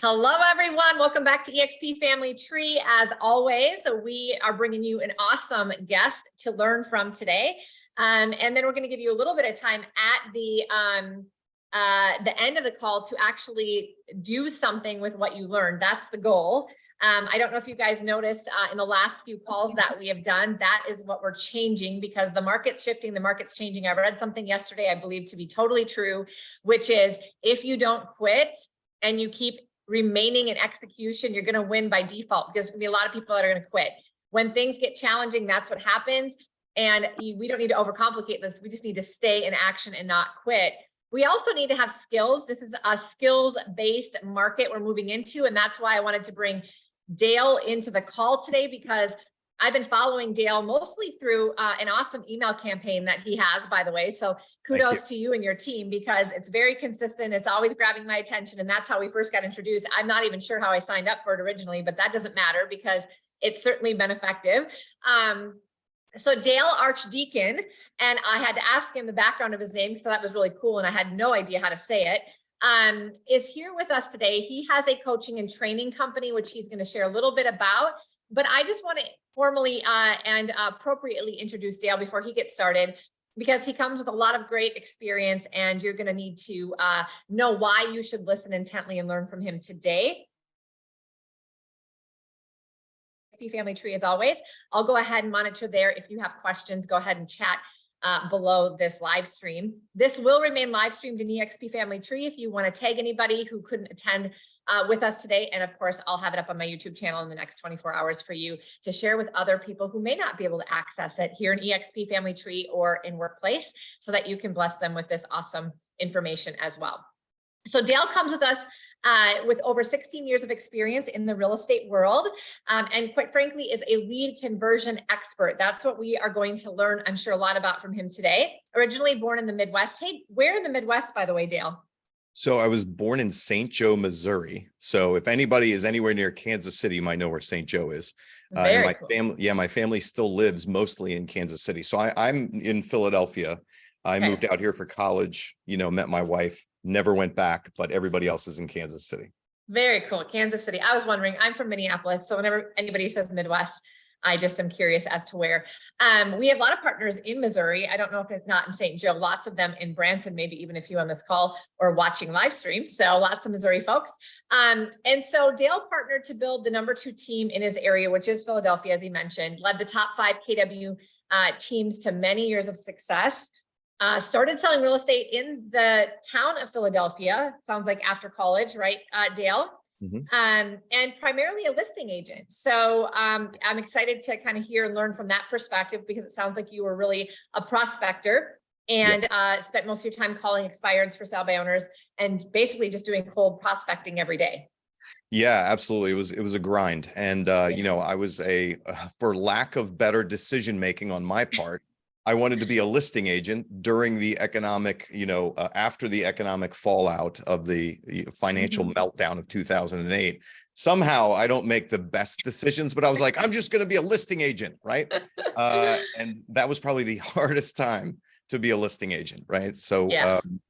Hello, everyone. Welcome back to EXP Family Tree. As always, we are bringing you an awesome guest to learn from today. And then we're going to give you a little bit of time at the end of the call to actually do something with what you learned. That's the goal. I don't know if you guys noticed in the last few calls that we have done, that is what we're changing because the market's shifting, the market's changing. I read something yesterday I believe to be totally true, which is if you don't quit and you keep remaining in execution, you're going to win by default because there's going to be a lot of people that are going to quit. When things get challenging, that's what happens. And we don't need to overcomplicate this. We just need to stay in action and not quit. We also need to have skills. This is a skills-based market we're moving into. And that's why I wanted to bring Dale into the call today, because I've been following Dale mostly through an awesome email campaign that he has, by the way. So kudos to you and your team, because it's very consistent. It's always grabbing my attention. And that's how we first got introduced. I'm not even sure how I signed up for it originally, but that doesn't matter because it's certainly been effective. So Dale Archdekin, and I had to ask him the background of his name because that was really cool. And I had no idea how to say it. Is here with us today. He has a coaching and training company, which he's going to share a little bit about. But I just want to formally and appropriately introduce Dale before he gets started, because he comes with a lot of great experience and you're going to need to know why you should listen intently and learn from him today. Family Tree, as always, I'll go ahead and monitor there. If you have questions, go ahead and chat below this live stream. This will remain live streamed in EXP Family Tree if you want to tag anybody who couldn't attend with us today. And of course, I'll have it up on my YouTube channel in the next 24 hours for you to share with other people who may not be able to access it here in EXP Family Tree or in Workplace, so that you can bless them with this awesome information as well. So Dale comes with us with over 16 years of experience in the real estate world, and quite frankly is a lead conversion expert. That's what we are going to learn, I'm sure, a lot about from him today. Originally born in the Midwest. Hey, where in the Midwest, by the way, Dale? So I was born in St. Joe, Missouri. So if anybody is anywhere near Kansas City, you might know where St. Joe is. And my family, my family still lives mostly in Kansas City. So I'm in Philadelphia. I moved out here for college, met my wife, never went back, but everybody else is in Kansas City. Very cool. Kansas City. I was wondering, I'm from Minneapolis. So whenever anybody says Midwest, I just am curious as to where. We have a lot of partners in Missouri. I don't know if it's not in St. Joe, lots of them in Branson, maybe even a few on this call or watching live stream. So lots of Missouri folks. And so Dale partnered to build the #2 team in his area, which is Philadelphia, as he mentioned, led the top 5 KW teams to many years of success. Started selling real estate in the town of Philadelphia. Sounds like after college, right, Dale? Mm-hmm. And primarily a listing agent. So I'm excited to kind of hear and learn from that perspective, because it sounds like you were really a prospector and spent most of your time calling expireds for sale by owners and basically just doing cold prospecting every day. Yeah, absolutely. It was a grind. And, I was for lack of better decision making on my part, I wanted to be a listing agent during the economic, after the economic fallout of the financial meltdown of 2008. Somehow I don't make the best decisions, but I was like, I'm just going to be a listing agent, right? And that was probably the hardest time to be a listing agent, right? So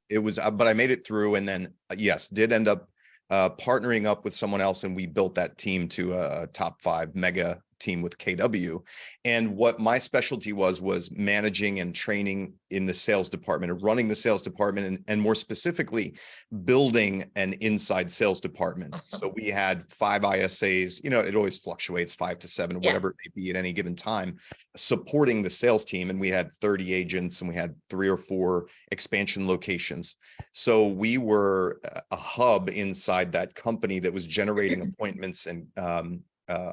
it was, but I made it through, and then did end up partnering up with someone else, and we built that team to a top 5 mega team with KW. And what my specialty was managing and training in the sales department, and running the sales department, and more specifically building an inside sales department. Awesome. So we had 5 ISAs, it always fluctuates 5 to 7, whatever it may be at any given time, supporting the sales team. And we had 30 agents, and we had 3 or 4 expansion locations. So we were a hub inside that company that was generating appointments and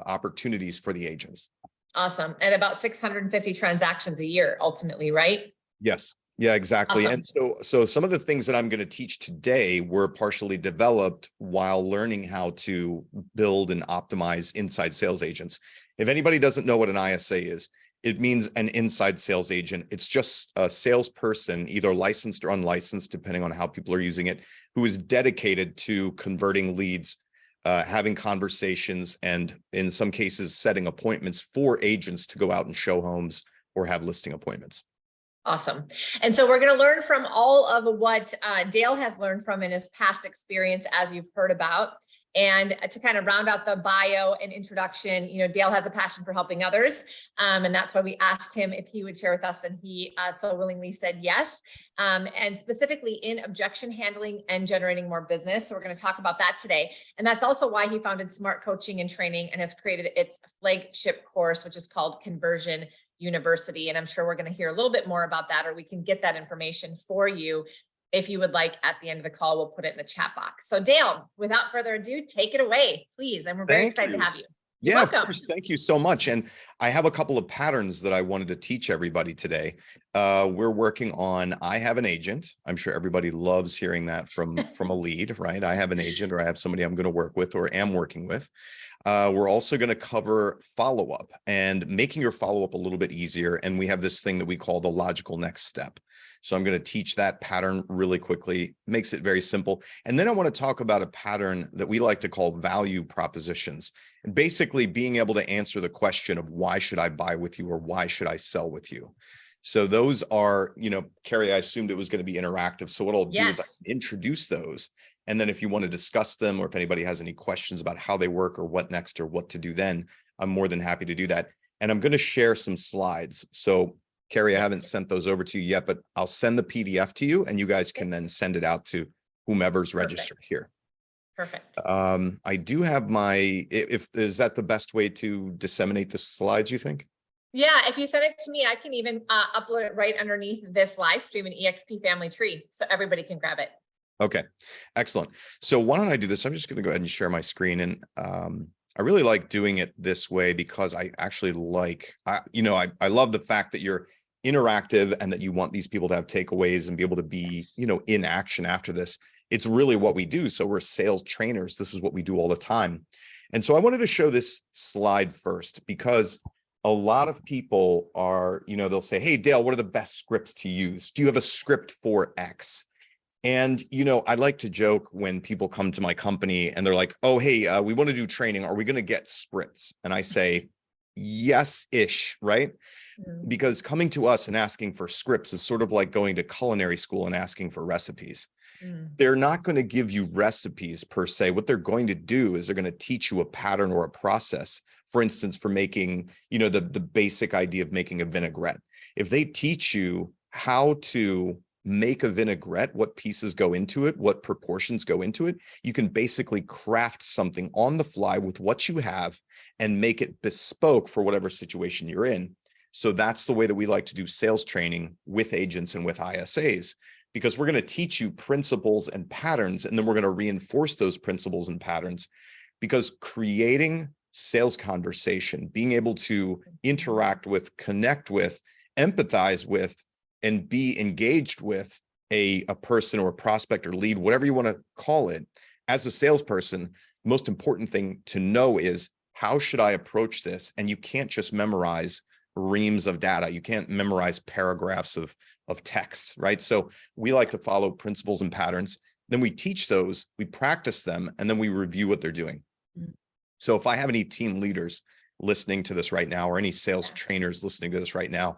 opportunities for the agents. Awesome. And about 650 transactions a year, ultimately, right? Yes. Yeah, exactly. Awesome. And so some of the things that I'm going to teach today were partially developed while learning how to build and optimize inside sales agents. If anybody doesn't know what an ISA is, it means an inside sales agent. It's just a salesperson, either licensed or unlicensed, depending on how people are using it, who is dedicated to converting leads, having conversations, and in some cases, setting appointments for agents to go out and show homes or have listing appointments. Awesome. And so we're going to learn from all of what Dale has learned from in his past experience, as you've heard about. And to kind of round out the bio and introduction, Dale has a passion for helping others. And that's why we asked him if he would share with us, and he so willingly said yes. And specifically in objection handling and generating more business. So we're going to talk about that today. And that's also why he founded Smart Coaching and Training and has created its flagship course, which is called Conversion University. And I'm sure we're going to hear a little bit more about that, or we can get that information for you. If you would like, at the end of the call, we'll put it in the chat box. So Dale, without further ado, take it away, please. And we're very excited to have you. You're Yeah, welcome. of course. Thank you so much. And I have a couple of patterns that I wanted to teach everybody today. We're working on, I have an agent. I'm sure everybody loves hearing that from a lead, right? I have an agent, or I have somebody I'm going to work with or am working with. We're also going to cover follow-up and making your follow-up a little bit easier. And we have this thing that we call the logical next step. So I'm going to teach that pattern really quickly, makes it very simple. And then I want to talk about a pattern that we like to call value propositions. And basically being able to answer the question of why should I buy with you, or why should I sell with you? So those are, Cari, I assumed it was going to be interactive. So what I'll do is I introduce those. And then if you want to discuss them, or if anybody has any questions about how they work or what next or what to do, then I'm more than happy to do that. And I'm going to share some slides. So Cari, I haven't sent those over to you yet, but I'll send the PDF to you and you guys can then send it out to whomever's registered here. Perfect. I do have is that the best way to disseminate the slides, you think? Yeah, if you send it to me, I can even upload it right underneath this live stream in EXP Family Tree, so everybody can grab it. Okay, excellent. So why don't I do this? I'm just going to go ahead and share my screen. And I really like doing it this way because I actually like, I love the fact that you're interactive and that you want these people to have takeaways and be able to be, in action after this. It's really what we do. So we're sales trainers. This is what we do all the time. And so I wanted to show this slide first because a lot of people are, they'll say, hey, Dale, what are the best scripts to use? Do you have a script for X? And, I like to joke when people come to my company and they're like, oh, hey, we want to do training. Are we going to get scripts? And I say, yes-ish, right? Because coming to us and asking for scripts is sort of like going to culinary school and asking for recipes. They're not going to give you recipes per se. What they're going to do is they're going to teach you a pattern or a process. For instance, for making, the basic idea of making a vinaigrette. If they teach you how to make a vinaigrette, what pieces go into it, what proportions go into it, you can basically craft something on the fly with what you have and make it bespoke for whatever situation you're in. So that's the way that we like to do sales training with agents and with ISAs, because we're going to teach you principles and patterns, and then we're going to reinforce those principles and patterns, because creating sales conversation, being able to interact with, connect with, empathize with, and be engaged with a person or a prospect or lead, whatever you want to call it, as a salesperson, the most important thing to know is, how should I approach this? And you can't just memorize reams of data. You can't memorize paragraphs of text, right? So we like to follow principles and patterns. Then we teach those, we practice them, and then we review what they're doing. So if I have any team leaders listening to this right now, or any sales trainers listening to this right now,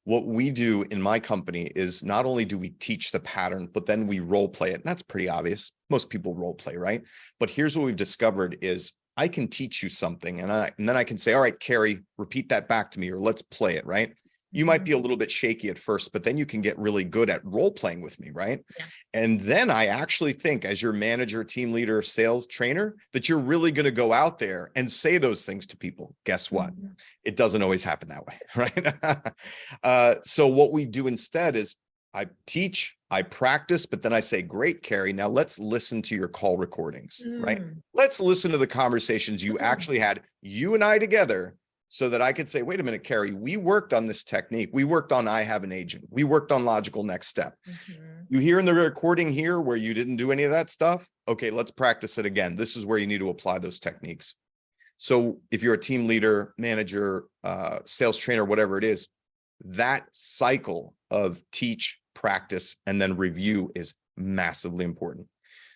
what we do in my company is not only do we teach the pattern, but then we role play it. And that's pretty obvious. Most people role play, right? But here's what we've discovered is I can teach you something and then I can say, all right, Cari, repeat that back to me, or let's play it, right? You might be a little bit shaky at first, but then you can get really good at role playing with me, right? Yeah. And then I actually think, as your manager, team leader, sales trainer, that you're really going to go out there and say those things to people. Guess what? It doesn't always happen that way, right? So what we do instead is I teach, I practice, but then I say, great, Cari, now let's listen to your call recordings, right? Let's listen to the conversations you actually had, you and I together, so that I could say, wait a minute, Cari, we worked on this technique. We worked on I have an agent. We worked on logical next step. You hear in the recording here where you didn't do any of that stuff? Okay, let's practice it again. This is where you need to apply those techniques. So if you're a team leader, manager, sales trainer, whatever it is, that cycle of teach, practice, and then review is massively important.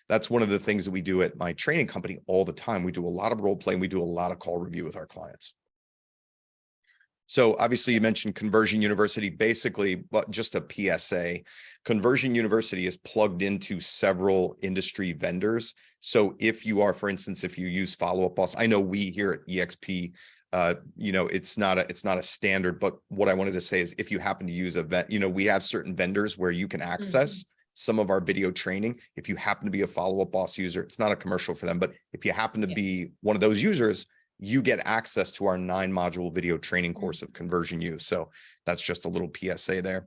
That's one of the things that we do at my training company all the time. We do a lot of role playing. We do a lot of call review with our clients. So obviously you mentioned Conversion University, basically, but just a PSA. Conversion University is plugged into several industry vendors. So if you are, for instance, if you use Follow Up Boss, I know we here at EXP, it's not a standard, but what I wanted to say is if you happen to use we have certain vendors where you can access some of our video training. If you happen to be a Follow Up Boss user, it's not a commercial for them, but if you happen to be one of those users, you get access to our 9-module video training course of Conversion U. So that's just a little PSA there.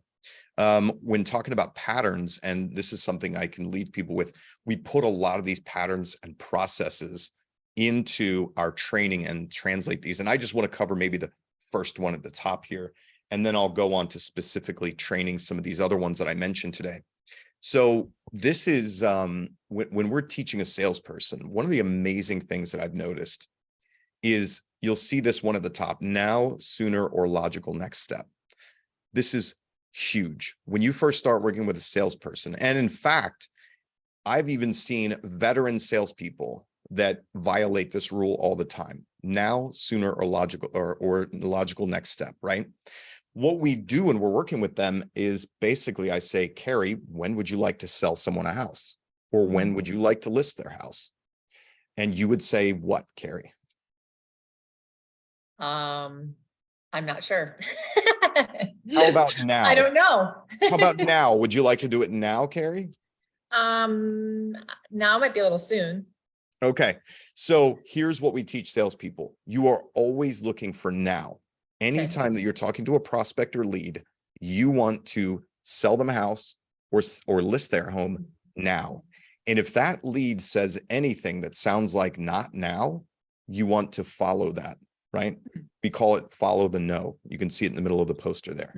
When talking about patterns, and this is something I can leave people with, we put a lot of these patterns and processes into our training and translate these. And I just want to cover maybe the first one at the top here, and then I'll go on to specifically training some of these other ones that I mentioned today. So this is when we're teaching a salesperson, one of the amazing things that I've noticed is you'll see this one at the top: now, sooner, or logical next step. This is huge when you first start working with a salesperson. And in fact, I've even seen veteran salespeople that violate this rule all the time: now, sooner, or logical next step, right? What we do when we're working with them is basically I say, Cari, when would you like to sell someone a house? Or when would you like to list their house? And you would say what, Cari? I'm not sure. How about now? I don't know. How about now? Would you like to do it now, Cari? Now might be a little soon. Okay. So here's what we teach salespeople. You are always looking for now. Anytime that you're talking to a prospect or lead, you want to sell them a house or list their home now. And if that lead says anything that sounds like not now, you want to follow that, right? We call it follow the no. You can see it in the middle of the poster there.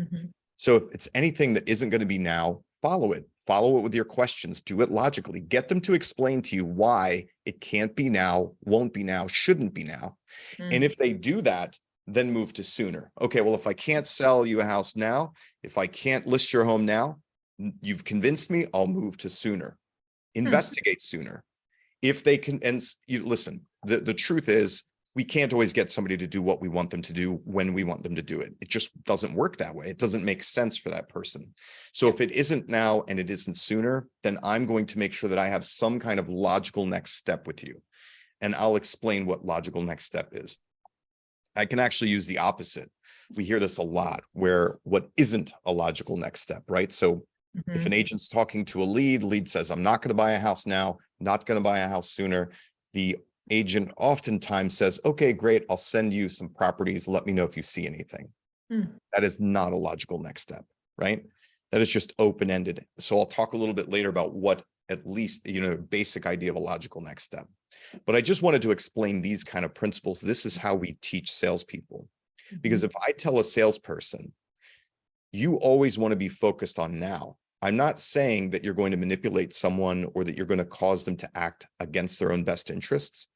So if it's anything that isn't going to be now, follow it. Follow it with your questions. Do it logically. Get them to explain to you why it can't be now, won't be now, shouldn't be now. And if they do that, then move to sooner. Okay, well, if I can't sell you a house now, if I can't list your home now, you've convinced me, I'll move to sooner. Investigate sooner. If they can, and you listen, the truth is, we can't always get somebody to do what we want them to do when we want them to do it. It just doesn't work that way. It doesn't make sense for that person. So if it isn't now and it isn't sooner, then I'm going to make sure that I have some kind of logical next step with you. And I'll explain what logical next step is. I can actually use the opposite. We hear this a lot, where what isn't a logical next step, right? So if an agent's talking to a lead says, I'm not going to buy a house now, not going to buy a house sooner. The agent oftentimes says, okay, great, I'll send you some properties. Let me know if you see anything. That is not a logical next step, right? That is just open-ended. So I'll talk a little bit later about what at least, basic idea of a logical next step. But I just wanted to explain these kind of principles. This is how we teach salespeople. Because if I tell a salesperson, you always want to be focused on now. I'm not saying that you're going to manipulate someone or that you're going to cause them to act against their own best interests.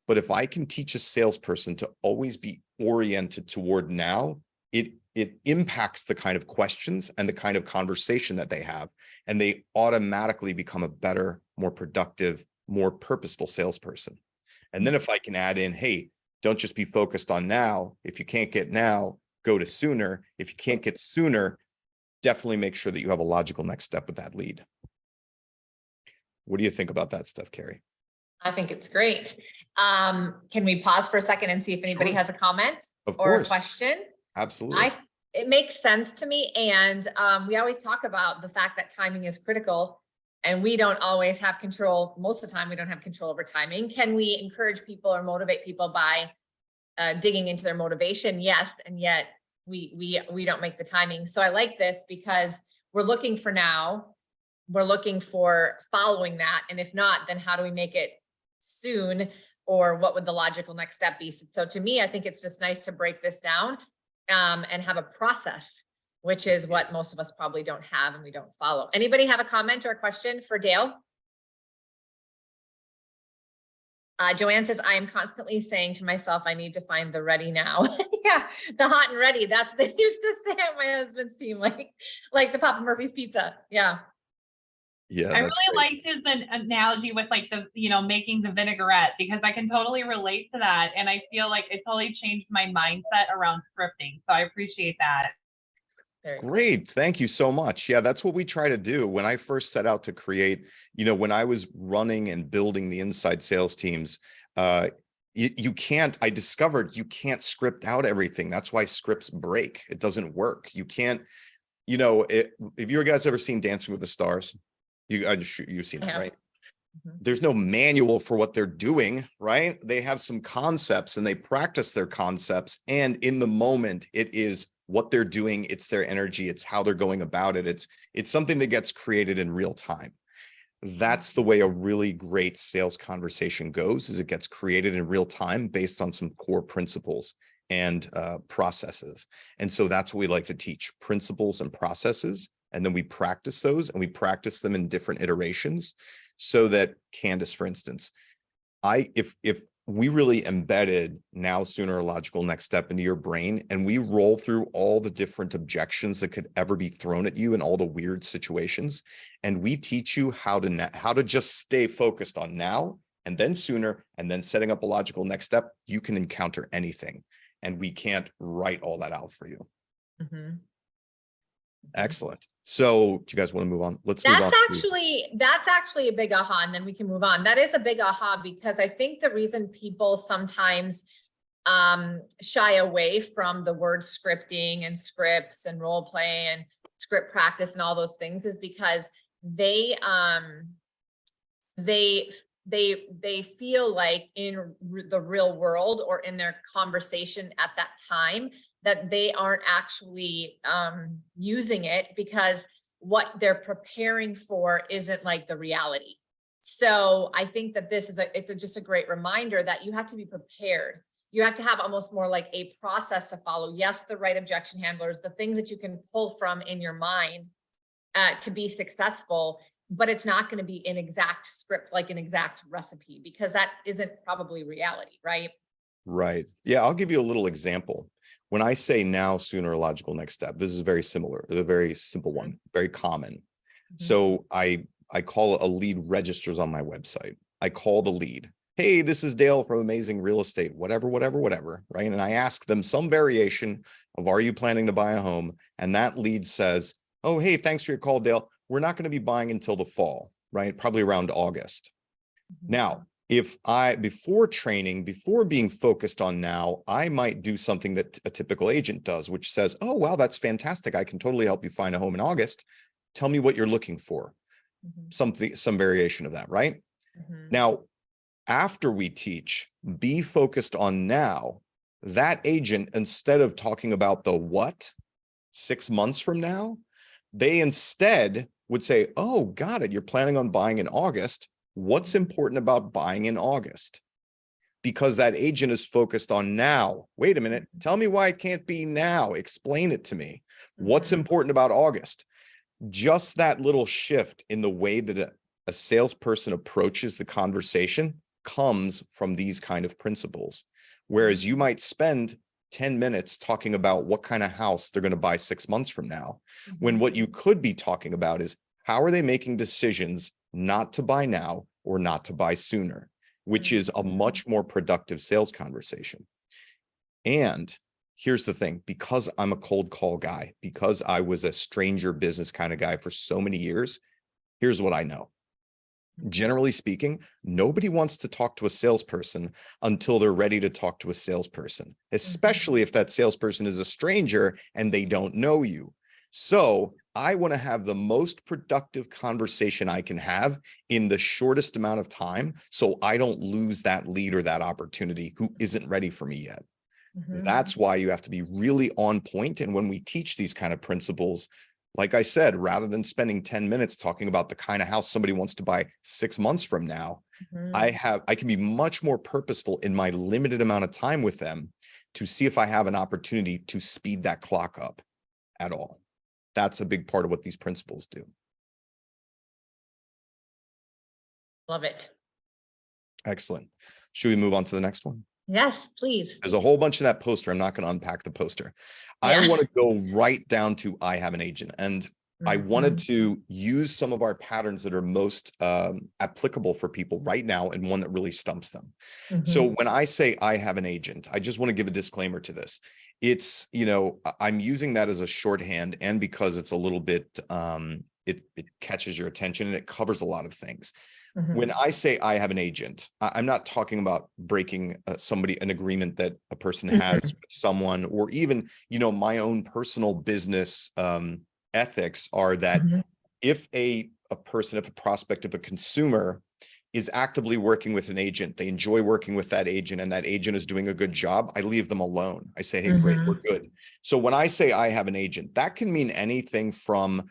But if I can teach a salesperson to always be oriented toward now, it impacts the kind of questions and the kind of conversation that they have, and they automatically become a better, more productive, more purposeful salesperson. And then if I can add in, hey, don't just be focused on now. If you can't get now, go to sooner. If you can't get sooner, definitely make sure that you have a logical next step with that lead. What do you think about that stuff, Cari? I think it's great. Can we pause for a second and see if anybody has a comment or a question? Absolutely. It makes sense to me. And we always talk about the fact that timing is critical, and we don't always have control. Most of the time, we don't have control over timing. Can we encourage people or motivate people by digging into their motivation? Yes. And yet we don't make the timing. So I like this because we're looking for now, we're looking for following that. And if not, then how do we make it soon? Or what would the logical next step be? So to me, I think it's just nice to break this down and have a process, which is what most of us probably don't have and we don't follow. Anybody have a comment or a question for Dale? Joanne says, I am constantly saying to myself, I need to find the ready now. Yeah, the hot and ready. That's they used to say at my husband's team, like the Papa Murphy's pizza. Yeah. Yeah, I that's really great. liked his analogy with like the, making the vinaigrette, because I can totally relate to that. And I feel like it totally changed my mindset around scripting. So I appreciate that. Very cool. Great. Thank you so much. Yeah, that's what we try to do. When I first set out to create, when I was running and building the inside sales teams, you can't, I discovered you can't script out everything. That's why scripts break. It doesn't work. You can't, if you guys ever seen Dancing with the Stars, you've seen that, right? There's no manual for what they're doing, right? They have some concepts and they practice their concepts. And in the moment, it is what they're doing. It's their energy. It's how they're going about it. It's something that gets created in real time. That's the way a really great sales conversation goes, is it gets created in real time based on some core principles and processes. And so that's what we like to teach: principles and processes. And then we practice those, and we practice them in different iterations, so that Candace, for instance, if we really embedded now, sooner, logical next step into your brain, and we roll through all the different objections that could ever be thrown at you in all the weird situations, and we teach you how to just stay focused on now and then sooner, and then setting up a logical next step, you can encounter anything, and we can't write all that out for you. Excellent. So do you guys want to move on? Let's move on. That's actually a big aha, and then we can move on. That is a big aha, because I think the reason people sometimes shy away from the word scripting and scripts and role play and script practice and all those things is because they feel like in the real world or in their conversation at that time that they aren't actually using it, because what they're preparing for isn't like the reality. So I think that this is just a great reminder that you have to be prepared. You have to have almost more like a process to follow. Yes, the right objection handlers, the things that you can pull from in your mind to be successful, but it's not going to be an exact script, like an exact recipe, because that isn't probably reality, right? Right. Yeah, I'll give you a little example. When I say now, sooner, logical next step, this is very similar, a very simple one, very common. So I call a lead registers on my website. I call the lead. Hey, this is Dale from Amazing Real Estate, whatever, right? And I ask them some variation of, are you planning to buy a home? And that lead says, oh, hey, thanks for your call, Dale. We're not going to be buying until the fall, right? Probably around August. Now, if before training, before being focused on now, I might do something that a typical agent does, which says, oh, wow, that's fantastic. I can totally help you find a home in August. Tell me what you're looking for. Some variation of that, right? Now, after we teach, be focused on now, that agent, instead of talking about the what 6 months from now, they instead would say, oh, got it. You're planning on buying in August. What's important about buying in August? Because that agent is focused on now. Wait a minute. Tell me why it can't be now. Explain it to me. What's important about August? Just that little shift in the way that a salesperson approaches the conversation comes from these kind of principles. Whereas you might spend 10 minutes talking about what kind of house they're going to buy 6 months from now, when what you could be talking about is, how are they making decisions not to buy now or not to buy sooner, which is a much more productive sales conversation. And here's the thing, because I'm a cold call guy, because I was a stranger business kind of guy for so many years, here's what I know. Generally speaking, nobody wants to talk to a salesperson until they're ready to talk to a salesperson, especially if that salesperson is a stranger and they don't know you. So I want to have the most productive conversation I can have in the shortest amount of time, so I don't lose that lead or that opportunity who isn't ready for me yet. That's why you have to be really on point. And when we teach these kind of principles, like I said, rather than spending 10 minutes talking about the kind of house somebody wants to buy 6 months from now, I can be much more purposeful in my limited amount of time with them to see if I have an opportunity to speed that clock up at all. That's a big part of what these principles do. Love it. Excellent. Should we move on to the next one? Yes, please. There's a whole bunch of that poster. I'm not going to unpack the poster. I want to go right down to, I have an agent. And I wanted to use some of our patterns that are most applicable for people right now and one that really stumps them. So when I say I have an agent, I just want to give a disclaimer to this. It's, I'm using that as a shorthand, and because it's a little bit, it catches your attention and it covers a lot of things. When I say I have an agent, I'm not talking about breaking an agreement that a person has with someone, or even, my own personal business ethics are that if a prospect, if a consumer is actively working with an agent, they enjoy working with that agent, and that agent is doing a good job, I leave them alone. I say, hey, great, we're good. So when I say I have an agent, that can mean anything from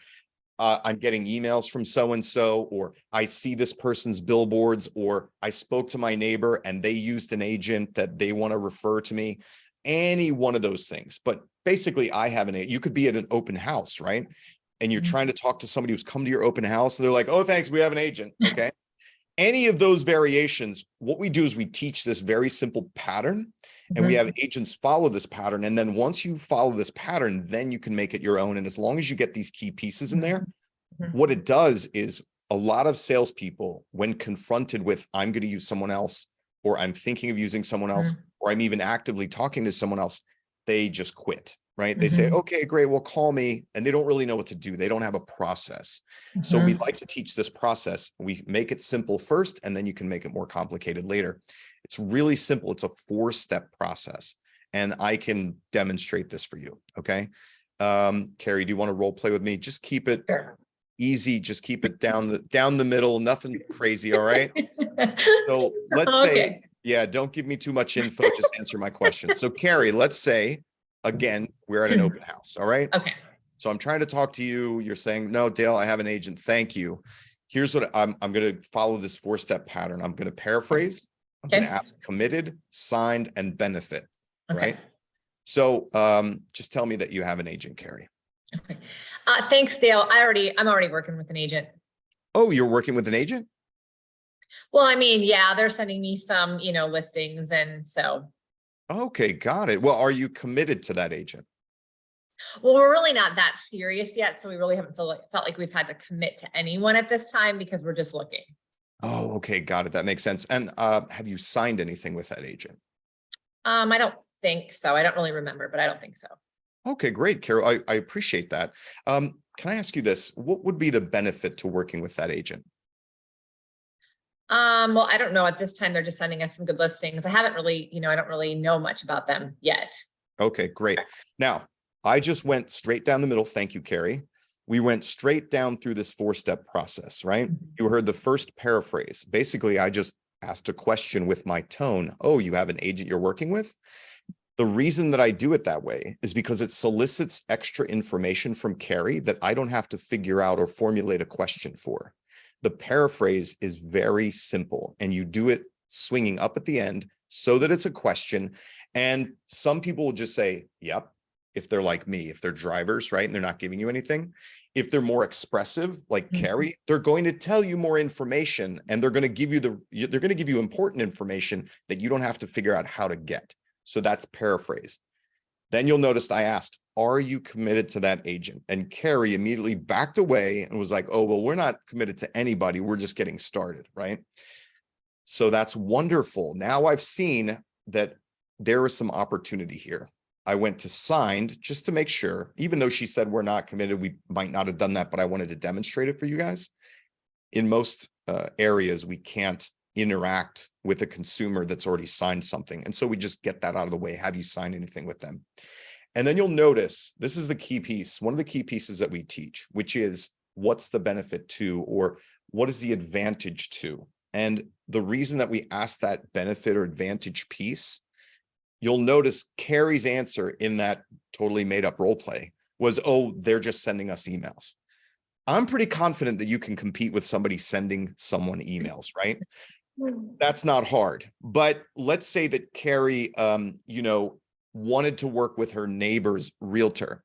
I'm getting emails from so-and-so, or I see this person's billboards, or I spoke to my neighbor and they used an agent that they want to refer to me. Any one of those things. But basically, I have you could be at an open house, right? And you're trying to talk to somebody who's come to your open house, and they're like, oh, thanks, we have an agent. Okay. Any of those variations, what we do is we teach this very simple pattern, and we have agents follow this pattern. And then once you follow this pattern, then you can make it your own. And as long as you get these key pieces in there, what it does is a lot of salespeople, when confronted with, I'm going to use someone else, or I'm thinking of using someone else, or I'm even actively talking to someone else, they just quit, right? They say, okay, great, well, call me. And they don't really know what to do. They don't have a process. So we like to teach this process. We make it simple first, and then you can make it more complicated later. It's really simple. It's a 4-step process, and I can demonstrate this for you. Okay. Cari, do you want to role play with me? Just keep it easy. Just keep it down the middle, nothing crazy. All right. So let's say, yeah, don't give me too much info. Just answer my question. So Cari, let's say, again, we're at an open house. All right. Okay. So I'm trying to talk to you. You're saying, no, Dale, I have an agent. Thank you. Here's what I'm going to follow this 4-step pattern. I'm going to paraphrase. I'm going to ask committed, signed, and benefit. Right. So just tell me that you have an agent, Cari. Okay. Thanks, Dale. I'm already working with an agent. Oh, you're working with an agent? Well, I mean, yeah, they're sending me some, listings. And so. Okay, got it. Well, are you committed to that agent? Well, we're really not that serious yet. So we really haven't felt like we've had to commit to anyone at this time, because we're just looking. Oh, okay. Got it. That makes sense. And have you signed anything with that agent? I don't think so. I don't really remember, but I don't think so. Okay, great, Carol. I appreciate that. Can I ask you this? What would be the benefit to working with that agent? Well, I don't know. At this time, they're just sending us some good listings. I haven't really, I don't really know much about them yet. Okay, great. Now, I just went straight down the middle. Thank you, Cari. We went straight down through this 4-step process, right? You heard the first paraphrase. Basically, I just asked a question with my tone. Oh, you have an agent you're working with? The reason that I do it that way is because it solicits extra information from Cari that I don't have to figure out or formulate a question for. The paraphrase is very simple, and you do it swinging up at the end so that it's a question. And some people will just say, yep, if they're like me, if they're drivers, right? And they're not giving you anything. If they're more expressive, like Cari, they're going to tell you more information, and they're going to give you important information that you don't have to figure out how to get. So that's paraphrase. Then you'll notice I asked, are you committed to that agent? And Cari immediately backed away and was like, oh, well, we're not committed to anybody. We're just getting started, right? So that's wonderful. Now I've seen that there is some opportunity here. I went to signed just to make sure, even though she said we're not committed, we might not have done that, but I wanted to demonstrate it for you guys. In most areas, we can't interact with a consumer that's already signed something. And so we just get that out of the way. Have you signed anything with them? And then you'll notice, this is the key piece, one of the key pieces that we teach, which is what's the benefit to, or what is the advantage to? And the reason that we ask that benefit or advantage piece, you'll notice Cari's answer in that totally made up role play was, oh, they're just sending us emails. I'm pretty confident that you can compete with somebody sending someone emails, right? That's not hard. But let's say that Cari, wanted to work with her neighbor's realtor,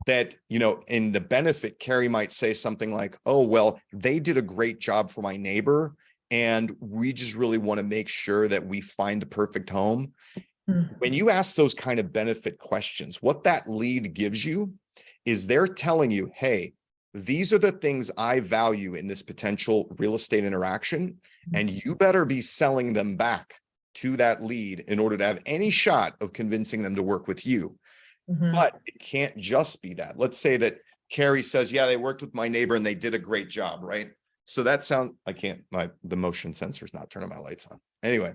that, in the benefit, Cari might say something like, oh, well, they did a great job for my neighbor, and we just really want to make sure that we find the perfect home. When you ask those kind of benefit questions, what that lead gives you is they're telling you, hey, these are the things I value in this potential real estate interaction, and you better be selling them back to that lead in order to have any shot of convincing them to work with you. But it can't just be that. Let's say that Cari says, yeah, they worked with my neighbor and they did a great job, right? So that sounds, the motion sensor's not turning my lights on. Anyway,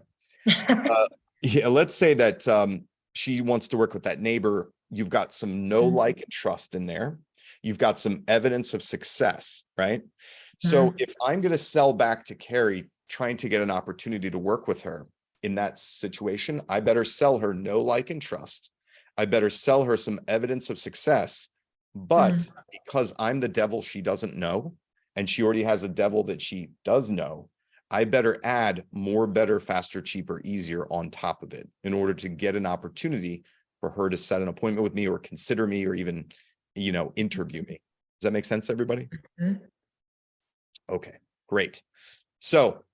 yeah, let's say that she wants to work with that neighbor. You've got some know, like, and trust in there. You've got some evidence of success, right? So if I'm going to sell back to Cari, trying to get an opportunity to work with her in that situation, I better sell her know, like, and trust. I better sell her some evidence of success. But because I'm the devil she doesn't know, and she already has a devil that she does know, I better add more, better, faster, cheaper, easier on top of it in order to get an opportunity for her to set an appointment with me or consider me or even, interview me. Does that make sense, everybody? Okay, great. So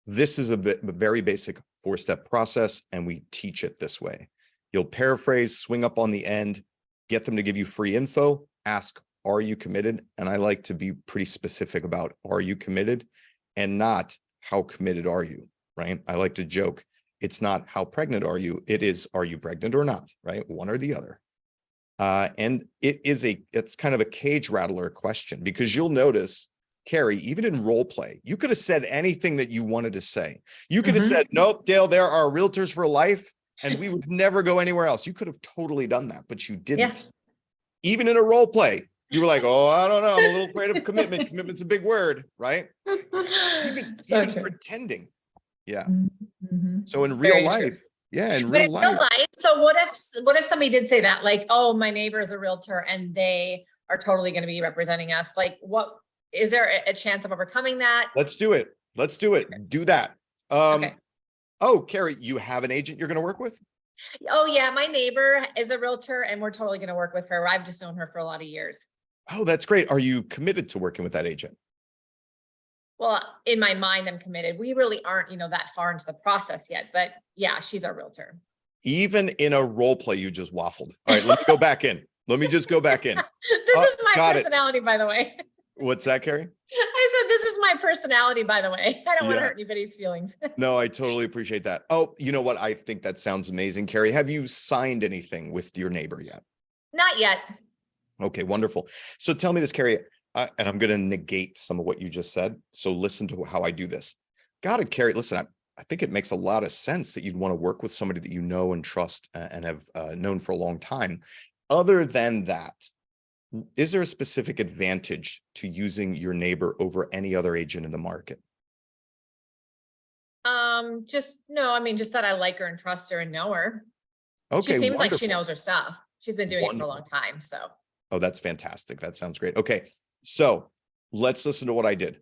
this is a very basic 4-step process, and we teach it this way. You'll paraphrase, swing up on the end, get them to give you free info, ask, are you committed? And I like to be pretty specific about, are you committed? And not, how committed are you, right? I like to joke, it's not how pregnant are you, it is, are you pregnant or not, right? One or the other. And it's kind of a cage rattler question, because you'll notice, Cari, even in role play, you could have said anything that you wanted to say. You could have said, nope, Dale, there are realtors for life, and we would never go anywhere else. You could have totally done that, but you didn't. Even in a role play, you were like, oh, I don't know, I'm a little afraid of commitment. Commitment's a big word, right? Even pretending. Yeah. So in real life, in real life. So what if somebody did say that, like, oh, my neighbor is a realtor and they are totally going to be representing us? Like, what is there a chance of overcoming that? Let's do it. Do that. Okay. Oh, Cari, you have an agent you're going to work with? Oh yeah, my neighbor is a realtor and we're totally going to work with her. I've just known her for a lot of years. Oh, that's great. Are you committed to working with that agent? Well, in my mind, I'm committed. We really aren't, that far into the process yet, but yeah, she's our realtor. Even in a role play, you just waffled. All right, let me go back in. Let me just go back in. This is my personality, by the way. What's that, Cari? I said, this is my personality, by the way. I don't want to hurt anybody's feelings. No, I totally appreciate that. Oh, you know what? I think that sounds amazing, Cari. Have you signed anything with your neighbor yet? Not yet. Okay, wonderful. So tell me this, Cari, and I'm going to negate some of what you just said. So listen to how I do this. Got it, Cari. Listen, I think it makes a lot of sense that you'd want to work with somebody that you know and trust and have known for a long time. Other than that, is there a specific advantage to using your neighbor over any other agent in the market? Just that I like her and trust her and know her. Okay, she seems wonderful. like she knows her stuff. She's been doing it for a long time. So. Oh, that's fantastic. That sounds great. Okay, so let's listen to what I did.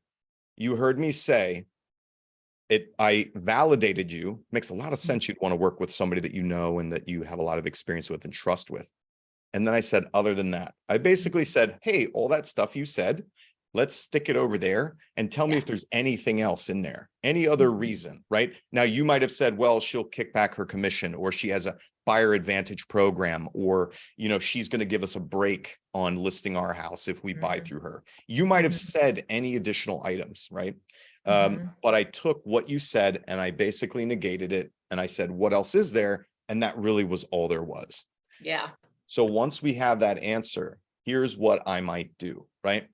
You heard me say it. I validated you. Makes a lot of sense. You'd want to work with somebody that you know and that you have a lot of experience with and trust with. And then I said, other than that, I basically said, hey, all that stuff you said, let's stick it over there and tell me if there's anything else in there, any other reason, right? Now, you might have said, well, she'll kick back her commission, or she has a buyer advantage program, or, she's going to give us a break on listing our house if we buy through her. You might have said any additional items, right? But I took what you said and I basically negated it. And I said, what else is there? And that really was all there was. Yeah. So once we have that answer, here's what I might do, right?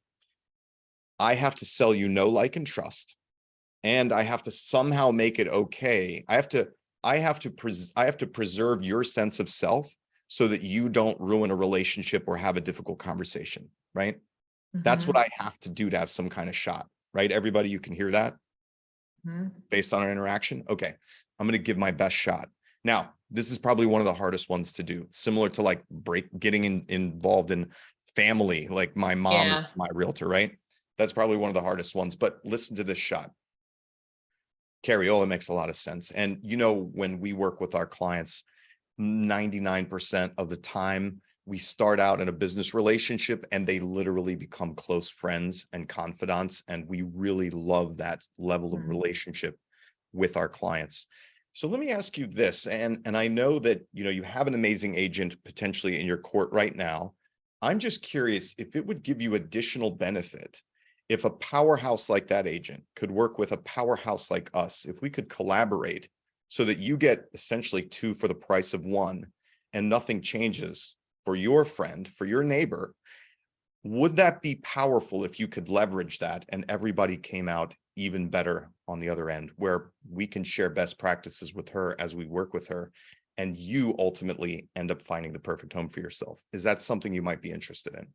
I have to sell you know, like, and trust, and I have to somehow make it okay. I have to preserve your sense of self so that you don't ruin a relationship or have a difficult conversation, right? That's what I have to do to have some kind of shot, right? Everybody, you can hear that based on our interaction. Okay, I'm going to give my best shot. Now, this is probably one of the hardest ones to do, similar to like getting involved in family, like my mom is my realtor, right? That's probably one of the hardest ones, but listen to this shot. Cari, it makes a lot of sense. And when we work with our clients, 99% of the time we start out in a business relationship and they literally become close friends and confidants. And we really love that level of relationship with our clients. So let me ask you this, and I know that you have an amazing agent potentially in your court right now. I'm just curious if it would give you additional benefit if a powerhouse like that agent could work with a powerhouse like us, if we could collaborate so that you get essentially 2 for the price of 1 and nothing changes for your friend, for your neighbor. Would that be powerful if you could leverage that and everybody came out even better on the other end, where we can share best practices with her as we work with her, and you ultimately end up finding the perfect home for yourself? Is that something you might be interested in?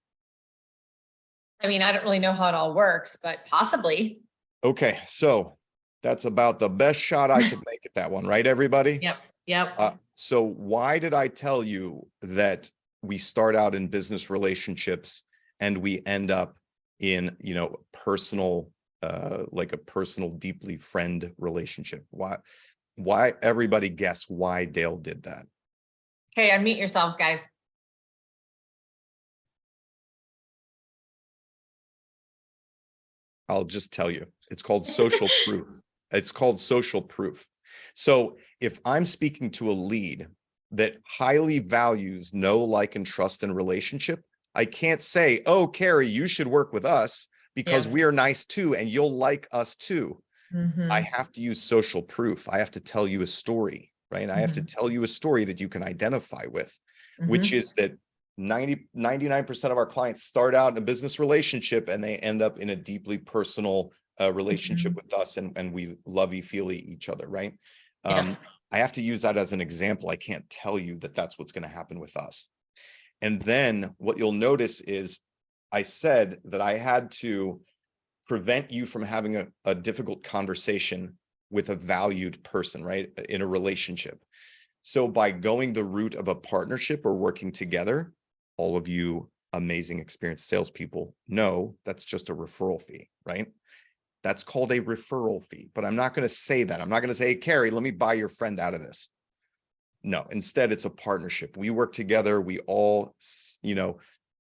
I mean, I don't really know how it all works, but possibly. Okay, so that's about the best shot I could make at that one, right, everybody? Yep. Yep. So why did I tell you that we start out in business relationships and we end up in, personal, like a personal, deeply friend relationship? Why everybody guess why Dale did that? Okay, unmute yourselves, guys. I'll just tell you, it's called social proof. It's called social proof. So if I'm speaking to a lead that highly values know, like, and trust in relationship, I can't say, oh, Cari, you should work with us because we are nice too, and you'll like us too. I have to use social proof. I have to tell you a story, right? I have to tell you a story that you can identify with, which is that 99% of our clients start out in a business relationship and they end up in a deeply personal relationship with us, and we lovey-feely each other, right? I have to use that as an example. I can't tell you that that's what's going to happen with us. And then what you'll notice is I said that I had to prevent you from having a difficult conversation with a valued person, right? In a relationship. So by going the route of a partnership or working together, all of you amazing experienced salespeople know that's just a referral fee, right? That's called a referral fee, but I'm not going to say that. I'm not going to say, hey, Cari, let me buy your friend out of this. No, instead it's a partnership. We work together. We all,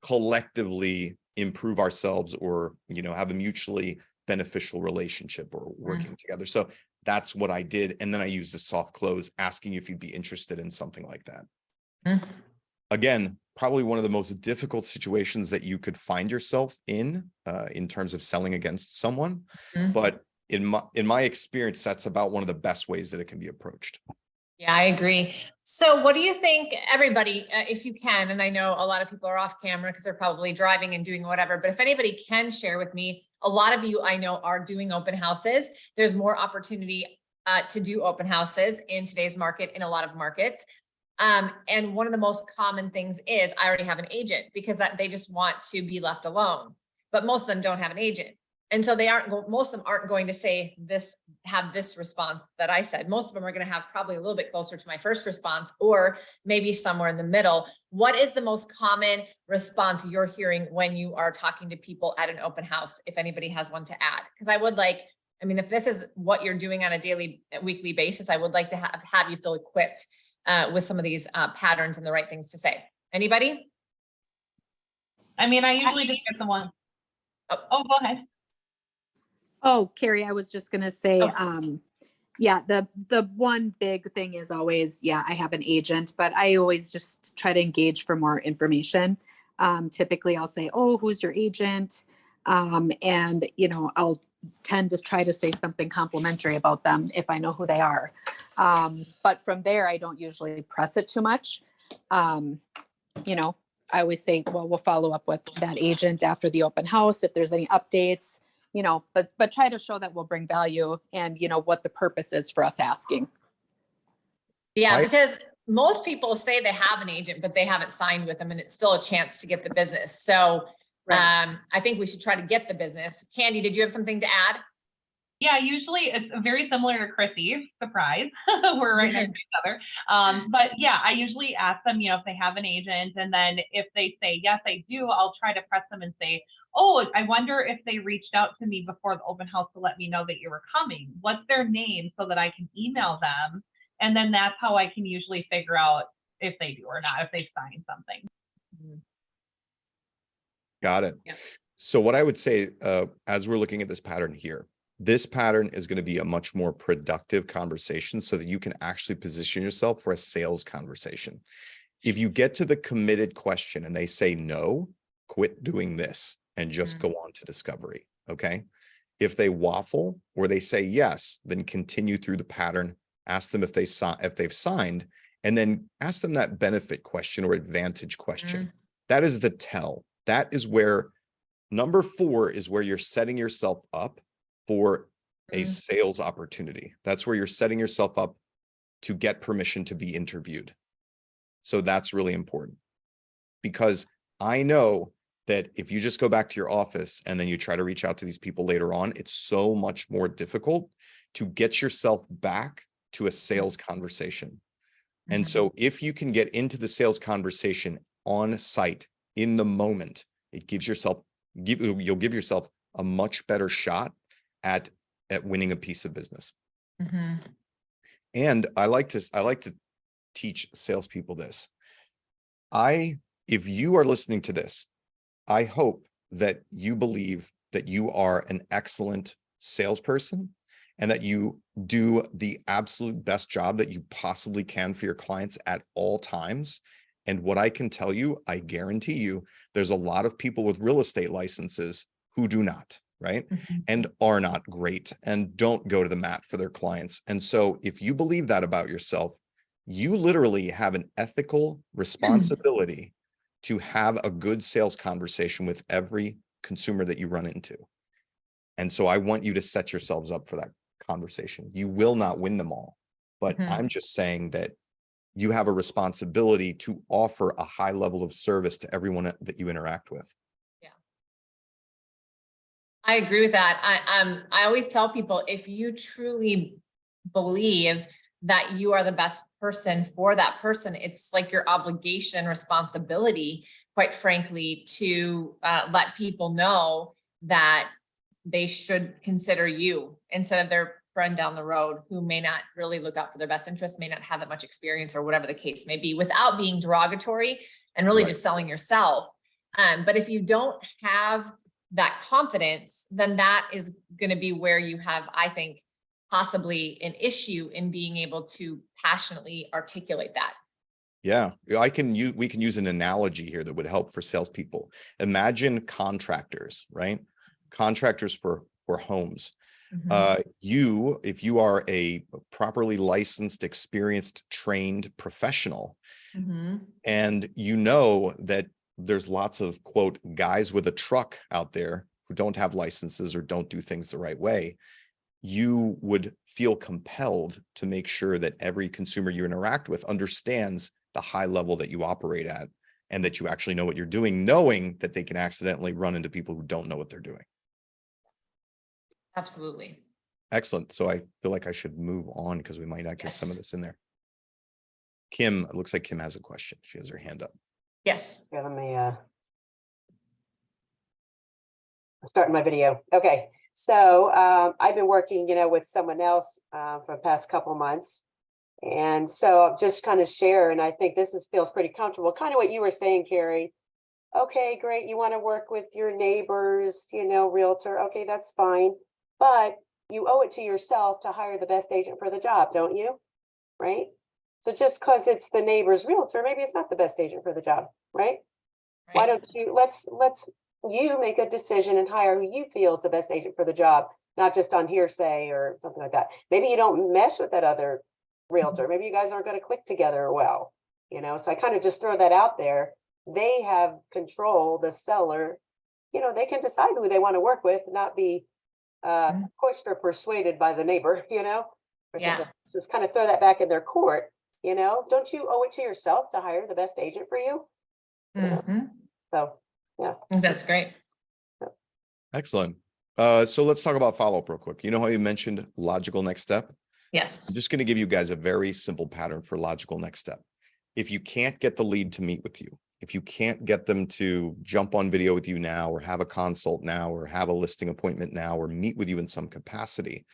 collectively improve ourselves, or, have a mutually beneficial relationship or working together. So that's what I did. And then I used a soft close, asking if you'd be interested in something like that. Again, probably one of the most difficult situations that you could find yourself in terms of selling against someone. But in my experience, that's about one of the best ways that it can be approached. Yeah, I agree. So what do you think, everybody, if you can, and I know a lot of people are off camera because they're probably driving and doing whatever, but if anybody can share with me, a lot of you I know are doing open houses. There's more opportunity to do open houses in today's market, in a lot of markets. And one of the most common things is I already have an agent, because they just want to be left alone, but most of them don't have an agent. And so most of them aren't going to say this, have this response that I said. Most of them are going to have probably a little bit closer to my first response, or maybe somewhere in the middle. What is the most common response you're hearing when you are talking to people at an open house? If anybody has one to add, because if this is what you're doing on a weekly basis, I would like to have you feel equipped with some of these patterns and the right things to say. Anybody? I usually just get the one. Oh, go ahead. Oh, Cari, I was just going to say, yeah, the one big thing is always, I have an agent, but I always just try to engage for more information. Typically I'll say, oh, who's your agent? And, I'll tend to try to say something complimentary about them if I know who they are. But from there, I don't usually press it too much. I always say, well, we'll follow up with that agent after the open house if there's any updates. But try to show that we'll bring value and, what the purpose is for us asking. Yeah, because most people say they have an agent, but they haven't signed with them, and it's still a chance to get the business. So I think we should try to get the business. Candy, did you have something to add? Yeah, usually it's very similar to Chrissy's. Surprise, we're right next to each other. But yeah, I usually ask them, if they have an agent, and then if they say yes, I do, I'll try to press them and say, oh, I wonder if they reached out to me before the open house to let me know that you were coming. What's their name, so that I can email them, and then that's how I can usually figure out if they do or not, if they sign something. Got it. Yeah. So what I would say, as we're looking at this pattern here, this pattern is going to be a much more productive conversation so that you can actually position yourself for a sales conversation. If you get to the committed question and they say no, quit doing this and just go on to discovery. Okay. If they waffle or they say yes, then continue through the pattern. Ask them if they've signed, and then ask them that benefit question or advantage question. That is the tell. That is where number 4 is where you're setting yourself up for a sales opportunity. That's where you're setting yourself up to get permission to be interviewed. So that's really important, because I know that if you just go back to your office and then you try to reach out to these people later on, it's so much more difficult to get yourself back to a sales conversation. And so if you can get into the sales conversation on site in the moment, it gives yourself, you'll give yourself a much better shot at winning a piece of business. And I like to teach salespeople this. If you are listening to this, I hope that you believe that you are an excellent salesperson and that you do the absolute best job that you possibly can for your clients at all times. And what I can tell you, I guarantee you, there's a lot of people with real estate licenses who do not, right? And are not great and don't go to the mat for their clients. And so if you believe that about yourself, you literally have an ethical responsibility to have a good sales conversation with every consumer that you run into. And so I want you to set yourselves up for that conversation. You will not win them all, but I'm just saying that you have a responsibility to offer a high level of service to everyone that you interact with. Yeah, I agree with that. I always tell people, if you truly believe that you are the best person for that person, it's like your obligation, responsibility, quite frankly, to let people know that they should consider you instead of their friend down the road who may not really look out for their best interests, may not have that much experience or whatever the case may be, without being derogatory and really just selling yourself. But if you don't have that confidence, then that is going to be where you have, I think, possibly an issue in being able to passionately articulate that. Yeah, we can use an analogy here that would help for salespeople. Imagine contractors, right? Contractors for homes. If you are a properly licensed, experienced, trained professional, and you know that there's lots of, quote, guys with a truck out there who don't have licenses or don't do things the right way, you would feel compelled to make sure that every consumer you interact with understands the high level that you operate at and that you actually know what you're doing, knowing that they can accidentally run into people who don't know what they're doing. Absolutely. Excellent. So I feel like I should move on because we might not get some of this in there. Kim, it looks like Kim has a question. She has her hand up. Yes. Yeah, let me start my video. Okay. So I've been working, with someone else for the past couple months. And so I'll just kind of share, and I think this feels pretty comfortable, kind of what you were saying, Cari. Okay, great. You want to work with your neighbors, realtor. Okay, that's fine. But you owe it to yourself to hire the best agent for the job, don't you? Right? So just because it's the neighbor's realtor, maybe it's not the best agent for the job, right? Why don't you, let's you make a decision and hire who you feel is the best agent for the job, not just on hearsay or something like that. Maybe you don't mesh with that other realtor. Maybe you guys aren't going to click together well, so I kind of just throw that out there. They have control, the seller, they can decide who they want to work with, not be pushed or persuaded by the neighbor, just kind of throw that back in their court. Don't you owe it to yourself to hire the best agent for you? So yeah, that's great. Excellent. So let's talk about follow-up real quick. You know how you mentioned logical next step? Yes. I'm just going to give you guys a very simple pattern for logical next step. If you can't get the lead to meet with you, if you can't get them to jump on video with you now, or have a consult now, or have a listing appointment now, or meet with you in some capacity,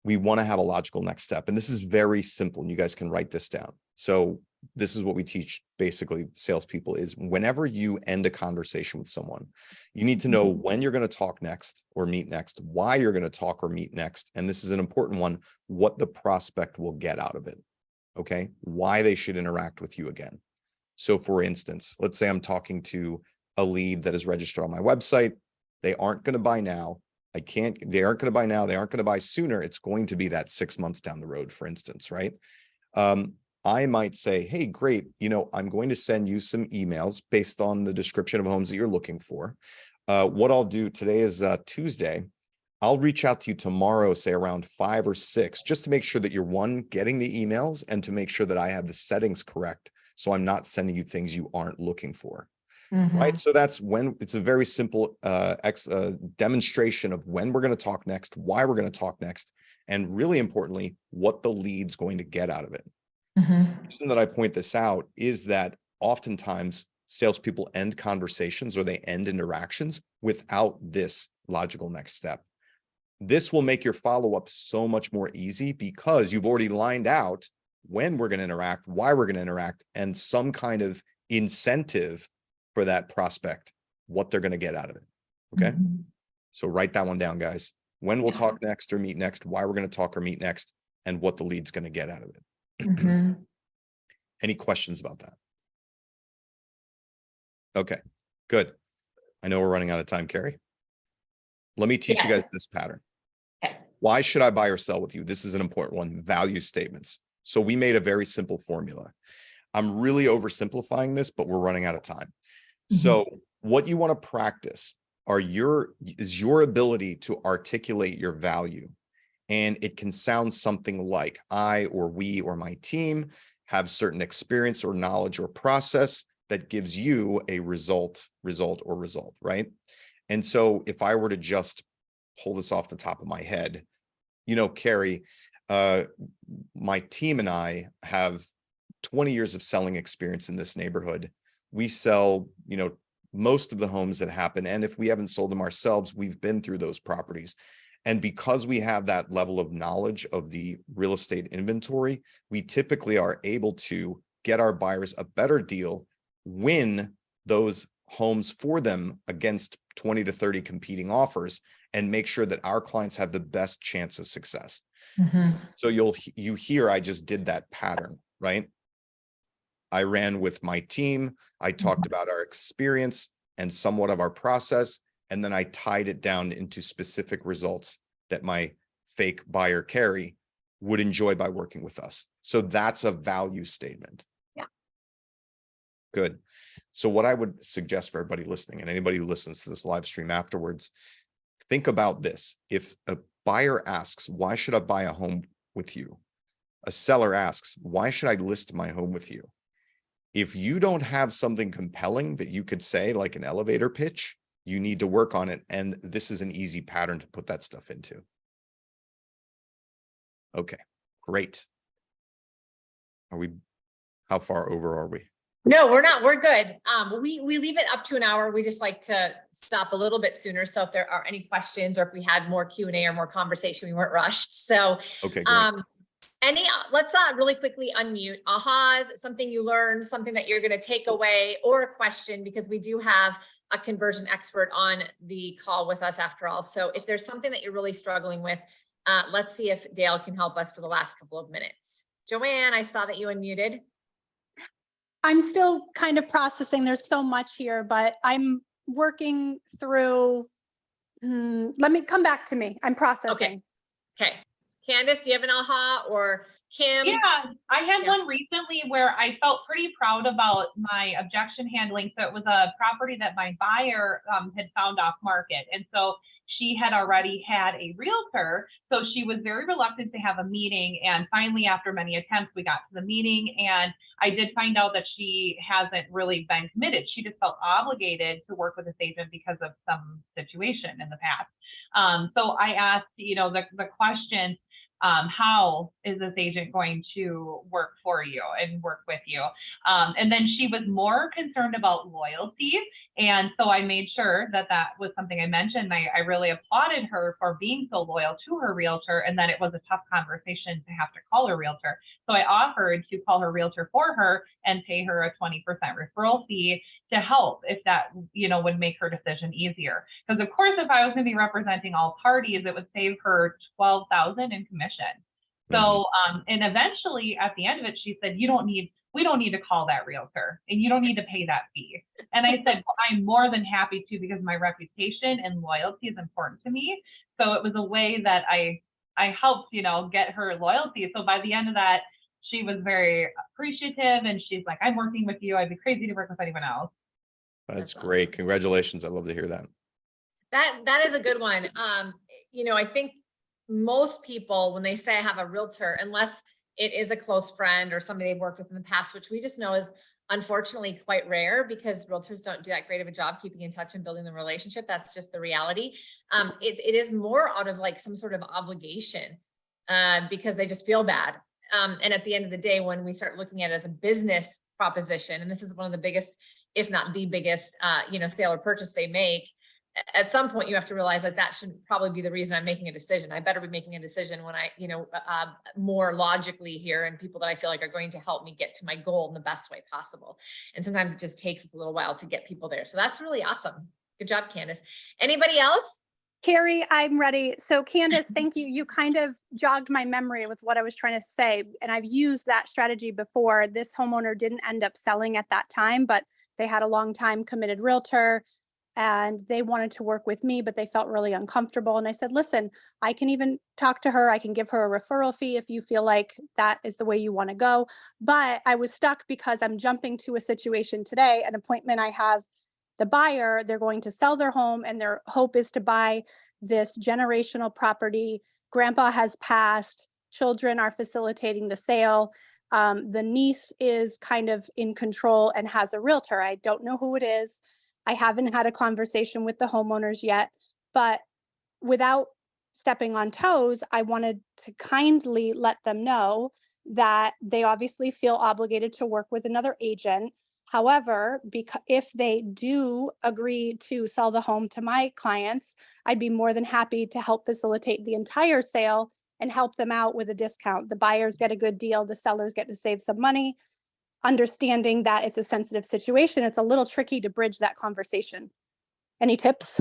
we want to have a logical next step. And this is very simple, and you guys can write this down. So this is what we teach basically salespeople is whenever you end a conversation with someone, you need to know when you're going to talk next or meet next, why you're going to talk or meet next. And this is an important one, what the prospect will get out of it. Okay. Why they should interact with you again. So for instance, let's say I'm talking to a lead that is registered on my website. They aren't going to buy now. They aren't going to buy now. They aren't going to buy sooner. It's going to be that 6 months down the road, for instance, right? I might say, hey, great. I'm going to send you some emails based on the description of homes that you're looking for. What I'll do today is Tuesday. I'll reach out to you tomorrow, say around 5 or 6, just to make sure that you're getting the emails and to make sure that I have the settings correct. So I'm not sending you things you aren't looking for. Right. So that's when it's a very simple demonstration of when we're going to talk next, why we're going to talk next, and really importantly, what the lead's going to get out of it. The reason that I point this out is that oftentimes salespeople end conversations or they end interactions without this logical next step. This will make your follow-up so much more easy because you've already lined out when we're going to interact, why we're going to interact, and some kind of incentive for that prospect, what they're going to get out of it. Okay. So write that one down, guys. When we'll talk next or meet next, why we're going to talk or meet next, and what the lead's going to get out of it. Any questions about that? Okay, good. I know we're running out of time, Cari. Let me teach you guys this pattern. Okay. Why should I buy or sell with you? This is an important one, value statements. So we made a very simple formula. I'm really oversimplifying this, but we're running out of time. So what you want to practice is your ability to articulate your value. And it can sound something like I or we or my team have certain experience or knowledge or process that gives you a result, right? And so if I were to just pull this off the top of my head, Cari, my team and I have 20 years of selling experience in this neighborhood. We sell, most of the homes that happen. And if we haven't sold them ourselves, we've been through those properties. And because we have that level of knowledge of the real estate inventory, we typically are able to get our buyers a better deal, win those homes for them against 20 to 30 competing offers, and make sure that our clients have the best chance of success. So you hear I just did that pattern, right? I ran with my team. I talked about our experience and somewhat of our process, and then I tied it down into specific results that my fake buyer Cari would enjoy by working with us. So that's a value statement. Yeah. Good. So what I would suggest for everybody listening and anybody who listens to this live stream afterwards, think about this. If a buyer asks, why should I buy a home with you? A seller asks, why should I list my home with you? If you don't have something compelling that you could say, like an elevator pitch, you need to work on it. And this is an easy pattern to put that stuff into. Okay, great. How far over are we? No, we're not. We're good. We leave it up to an hour. We just like to stop a little bit sooner. So if there are any questions or if we had more Q&A or more conversation, we weren't rushed. So, okay, great. Let's really quickly unmute ahas, something you learned, something that you're going to take away, or a question, because we do have a conversion expert on the call with us after all. So if there's something that you're really struggling with, let's see if Dale can help us for the last couple of minutes. Joanne, I saw that you unmuted. I'm still kind of processing. There's so much here, but I'm working through. Let me come back to me. I'm processing. Okay. Candace, do you have an aha, or Kim? Yeah, I had one recently where I felt pretty proud about my objection handling. So it was a property that my buyer had found off market. And so she had already had a realtor. So she was very reluctant to have a meeting. And finally, after many attempts, we got to the meeting. And I did find out that she hasn't really been committed. She just felt obligated to work with this agent because of some situation in the past. So I asked, the question, how is this agent going to work for you and work with you? And then she was more concerned about loyalty. And so I made sure that was something I mentioned. I really applauded her for being so loyal to her realtor, and that it was a tough conversation to have to call her realtor. So I offered to call her realtor for her and pay her a 20% referral fee to help if that, would make her decision easier. Because of course, if I was going to be representing all parties, it would save her $12,000 in commission. So, and eventually at the end of it, she said, we don't need to call that realtor and you don't need to pay that fee. And I said, well, I'm more than happy to, because my reputation and loyalty is important to me. So it was a way that I helped, get her loyalty. So by the end of that, she was very appreciative and she's like, I'm working with you. I'd be crazy to work with anyone else. That's great. Congratulations. I love to hear that. That is a good one. I think most people, when they say I have a realtor, unless it is a close friend or somebody they've worked with in the past, which we just know is unfortunately quite rare because realtors don't do that great of a job keeping in touch and building the relationship. That's just the reality. It is more out of like some sort of obligation because they just feel bad. And at the end of the day, when we start looking at it as a business proposition, and this is one of the biggest, if not the biggest, sale or purchase they make, at some point you have to realize that shouldn't probably be the reason I'm making a decision. I better be making a decision when I, more logically here, and people that I feel like are going to help me get to my goal in the best way possible. And sometimes it just takes a little while to get people there. So that's really awesome. Good job, Candace. Anybody else? Carrie, I'm ready. So Candace, thank you. You kind of jogged my memory with what I was trying to say. And I've used that strategy before. This homeowner didn't end up selling at that time, but they had a long time committed realtor and they wanted to work with me, but they felt really uncomfortable. And I said, listen, I can even talk to her. I can give her a referral fee if you feel like that is the way you want to go. But I was stuck because I'm jumping to a situation today, an appointment I have. The buyer, they're going to sell their home and their hope is to buy this generational property. Grandpa has passed, children are facilitating the sale. The niece is kind of in control and has a realtor. I don't know who it is. I haven't had a conversation with the homeowners yet, but without stepping on toes, I wanted to kindly let them know that they obviously feel obligated to work with another agent. However, if they do agree to sell the home to my clients, I'd be more than happy to help facilitate the entire sale and help them out with a discount. The buyers get a good deal, the sellers get to save some money. Understanding that it's a sensitive situation, it's a little tricky to bridge that conversation. Any tips?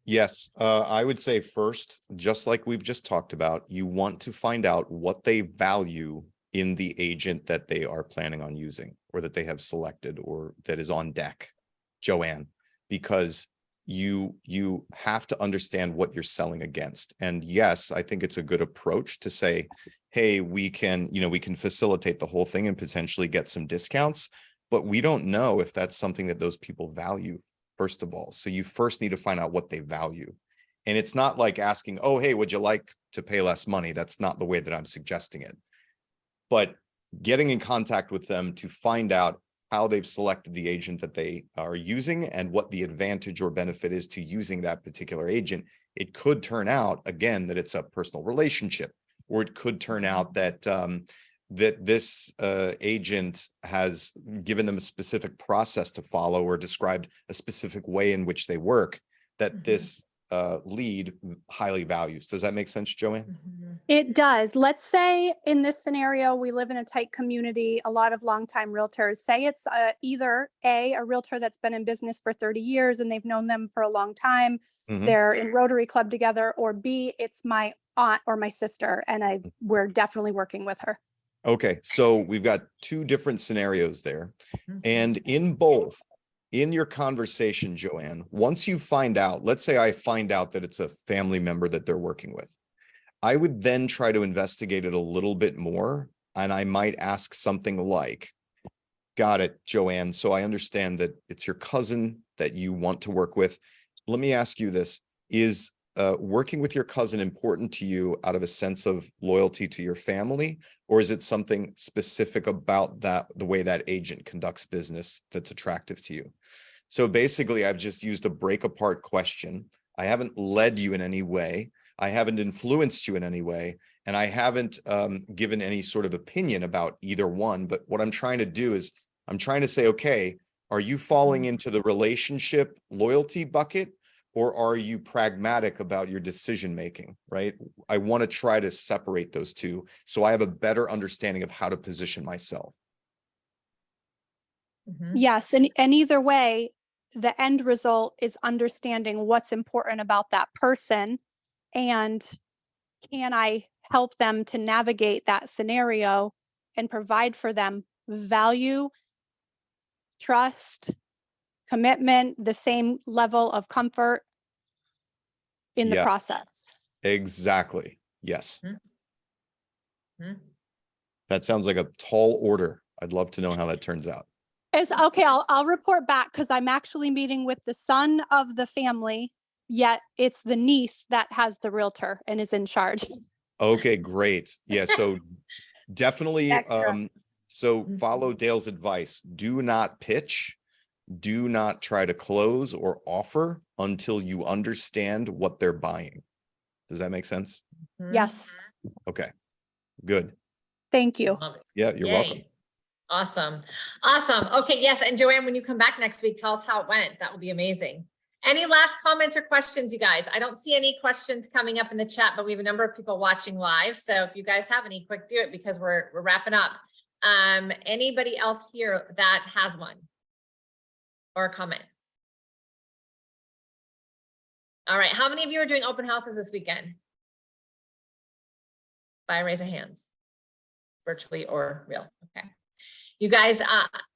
Yes, I would say first, just like we've just talked about, you want to find out what they value in the agent that they are planning on using or that they have selected or that is on deck, Joanne, because you have to understand what you're selling against. And yes, I think it's a good approach to say, hey, we can facilitate the whole thing and potentially get some discounts, but we don't know if that's something that those people value, first of all. So you first need to find out what they value. And it's not like asking, oh, hey, would you like to pay less money? That's not the way that I'm suggesting it. But getting in contact with them to find out how they've selected the agent that they are using and what the advantage or benefit is to using that particular agent. It could turn out, again, that it's a personal relationship, or it could turn out that that this agent has given them a specific process to follow or described a specific way in which they work that this lead highly values. Does that make sense, Joanne? It does. Let's say in this scenario, we live in a tight community, a lot of longtime realtors. Say it's either a realtor that's been in business for 30 years and they've known them for a long time. They're in Rotary Club together, or B, it's my aunt or my sister, and we're definitely working with her. Okay, so we've got two different scenarios there. And in both, in your conversation, Joanne, once you find out, let's say I find out that it's a family member that they're working with, I would then try to investigate it a little bit more. And I might ask something like, got it, Joanne. So I understand that it's your cousin that you want to work with. Let me ask you this. Is working with your cousin important to you out of a sense of loyalty to your family? Or is it something specific about the way that agent conducts business that's attractive to you? So basically, I've just used a break apart question. I haven't led you in any way. I haven't influenced you in any way, and I haven't given any sort of opinion about either one. But what I'm trying to do is I'm trying to say, okay, are you falling into the relationship loyalty bucket, or are you pragmatic about your decision making, right? I want to try to separate those two so I have a better understanding of how to position myself. Yes, and either way, the end result is understanding what's important about that person. And can I help them to navigate that scenario and provide for them value, trust, commitment, the same level of comfort in the Yeah. process. Exactly. Yes. Hmm. That sounds like a tall order. I'd love to know how that turns out. It's okay. I'll report back because I'm actually meeting with the son of the family, yet it's the niece that has the realtor and is in charge. Okay, great. Yeah, so definitely Extra. so follow Dale's advice. Do not pitch. Do not try to close or offer until you understand what they're buying. Does that make sense? Yes. Okay, good. Thank you. Love it. Yeah, you're welcome. Yay. Awesome. Awesome. Okay. Yes. And Joanne, when you come back next week, tell us how it went. That would be amazing. Any last comments or questions, you guys? I don't see any questions coming up in the chat, but we have a number of people watching live. So if you guys have any, quick do it because we're wrapping up. Anybody else here that has one or a comment? All right. How many of you are doing open houses this weekend? By a raise of hands, virtually or real. Okay. You guys,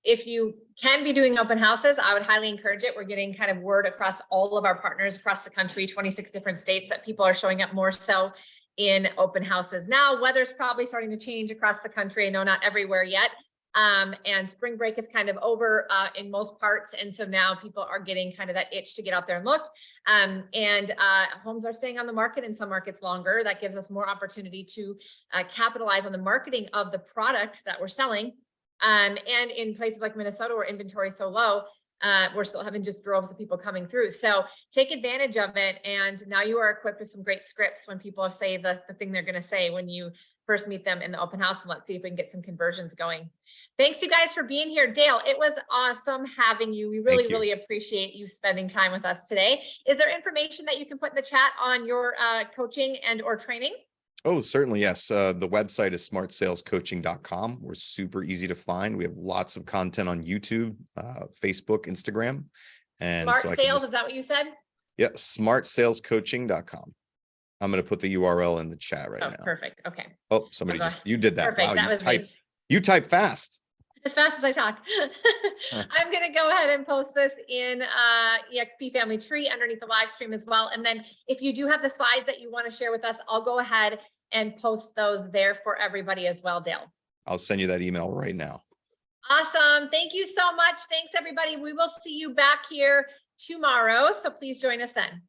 if you can be doing open houses, I would highly encourage it. We're getting kind of word across all of our partners across the country, 26 different states, that people are showing up more so in open houses. Now, weather's probably starting to change across the country. I know not everywhere yet. And spring break is kind of over in most parts. And so now people are getting kind of that itch to get out there and look. Homes are staying on the market in some markets longer. That gives us more opportunity to capitalize on the marketing of the product that we're selling. And in places like Minnesota where inventory is so low, we're still having just droves of people coming through. So take advantage of it. And now you are equipped with some great scripts when people say the thing they're going to say when you first meet them in the open house. And let's see if we can get some conversions going. Thanks you guys for being here. Dale, it was awesome having you. We really, really appreciate you spending time with us today. Is there information that you can put in the chat on your coaching and or training? Oh, certainly. Yes. The website is smartsalescoaching.com. We're super easy to find. We have lots of content on YouTube, Facebook, Instagram. And Smart so Sales, is that what you said? Yeah, smartsalescoaching.com. I'm going to put the URL in the chat right now. Perfect. Okay. Oh, somebody you did that. Perfect. Wow, That was me. You type fast. As fast as I talk. I'm going to go ahead and post this in EXP Family Tree underneath the live stream as well. And then if you do have the slides that you want to share with us, I'll go ahead and post those there for everybody as well, Dale. I'll send you that email right now. Awesome. Thank you so much. Thanks, everybody. We will see you back here tomorrow. So please join us then.